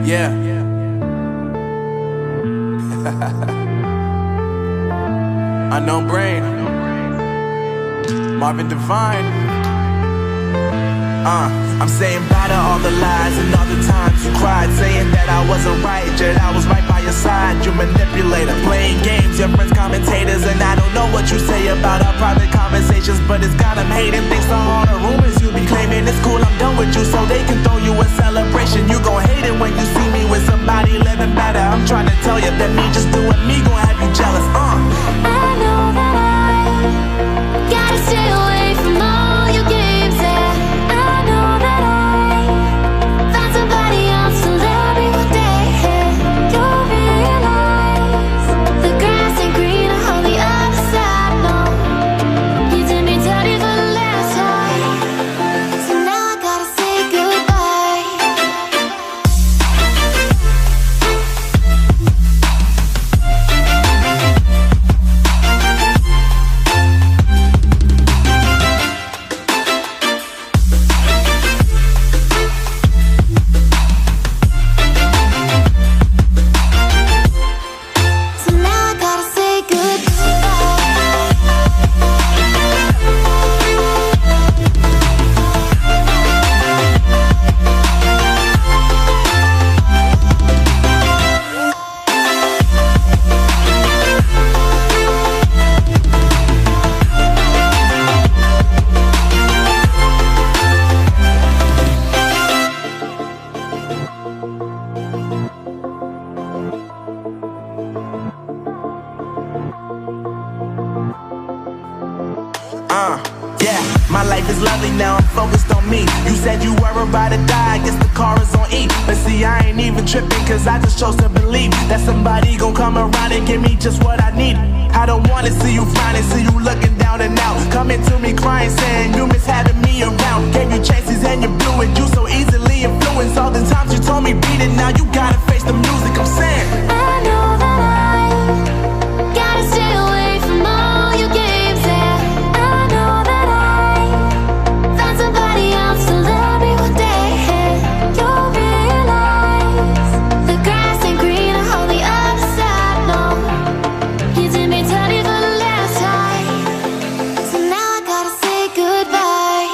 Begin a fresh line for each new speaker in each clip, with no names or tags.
Yeah. Unknown Brain, Marvin Divine. I'm saying bye to all the lies and all the times you cried, saying that I wasn't right, yet I was right by your side. You manipulator, playing games, your friends commentators, and I don't know what you say about our private conversations, but it's got them hating. Thanks to all the rumors you be claiming. It's cool, I'm done with you, so they can throw you a celebration. You gon' hate it when you see me with somebody living better. I'm trying to tell you that me just doing me gon' have you jealous.
I know that I gotta stay away from all your games, yeah. I know that I found somebody else to love me one day, yeah. You'll realize the grass ain't greener on the other side, no. You did me dirty for the last time, so now I gotta say goodbye. So now I gotta say
Yeah, my life is lovely now, I'm focused on me. You said you were about to die, I guess the car is on E. But see, I ain't even tripping, cause I just chose to believe that somebody gon' come around and give me just what I need. I don't wanna see you finding, see you looking down and out, coming to me crying, saying you miss having me around. Gave you chances and you blew it, you so easily influenced. All the times you told me beat it, now you gotta face the music. I'm saying
I know that I gotta stay away from all your games, yeah. I know that I found somebody else to love me one day, yeah. You'll realize the grass ain't greener on the other side, no. You did me dirty for the last time, so now I gotta say goodbye.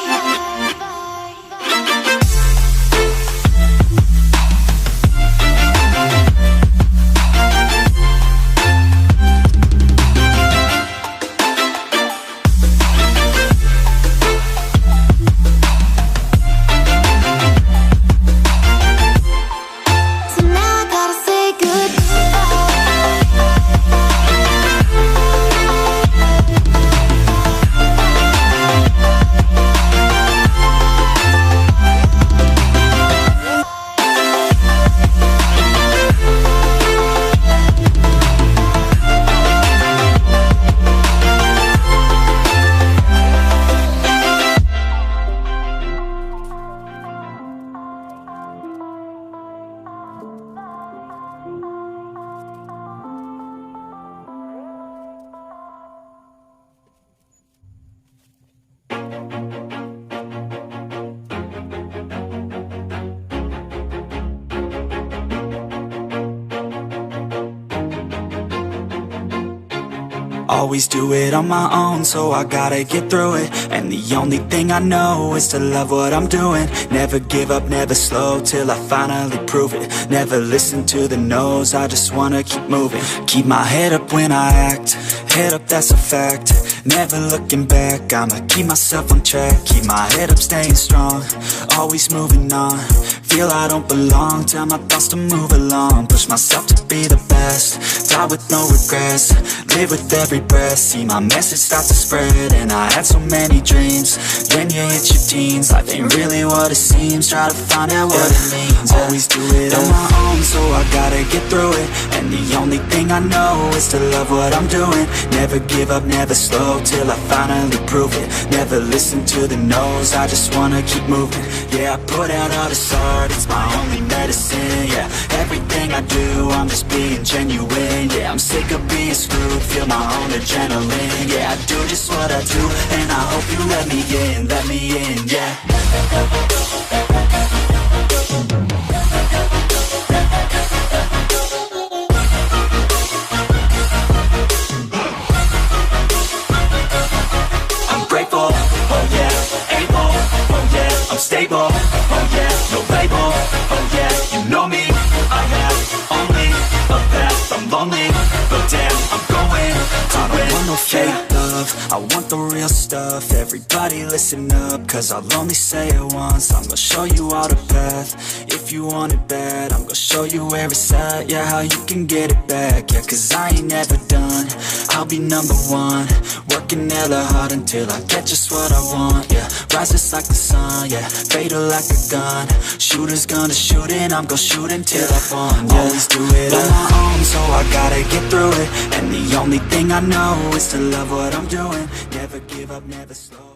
So now I gotta say goodbye.
Always do it on my own, so I gotta get through it. And the only thing I know is to love what I'm doing. Never give up, never slow, till I finally prove it. Never listen to the no's, I just wanna keep moving. Keep my head up when I act, head up, that's a fact. Never looking back, I'ma keep myself on track. Keep my head up, staying strong, always moving on. Feel I don't belong, tell my thoughts to move along. Push myself to be the best, die with no regrets. Live with every breath, see my message start to spread. And I had so many dreams, when you hit your teens, life ain't really what it seems. Try to find out what it means. Always do it on my own, so I gotta get through it. And the only thing I know is to love what I'm doing. Never give up, never slow, till I finally prove it. Never listen to the no's, I just wanna keep moving. Yeah, I put out all this art, it's my only medicine. Yeah, everything I do, I'm just being genuine. Yeah, I'm sick of being screwed, feel my own adrenaline. Yeah, I do just what I do, and I hope you let me in, yeah. label. Oh yeah, no label. Oh yeah, you know me. I have only a path. I'm lonely, but damn, I'm going to win. I don't want no fake love, I want the real stuff. Everybody listen up, cause I'll only say it once. I'm gonna show you all the path. If you want it bad, I'm gonna show you where it's at. Yeah, how you can get it back. Yeah, cause I ain't never done. I'll be number one, working hella hard until I get just what I want. Yeah, rises like the sun, yeah, fatal like a gun. Shooters gonna shoot and I'm gonna shoot until I won. Yeah, always do it on my own, so I gotta get through it. And the only thing I know is to love what I'm doing. Never give up, never slow.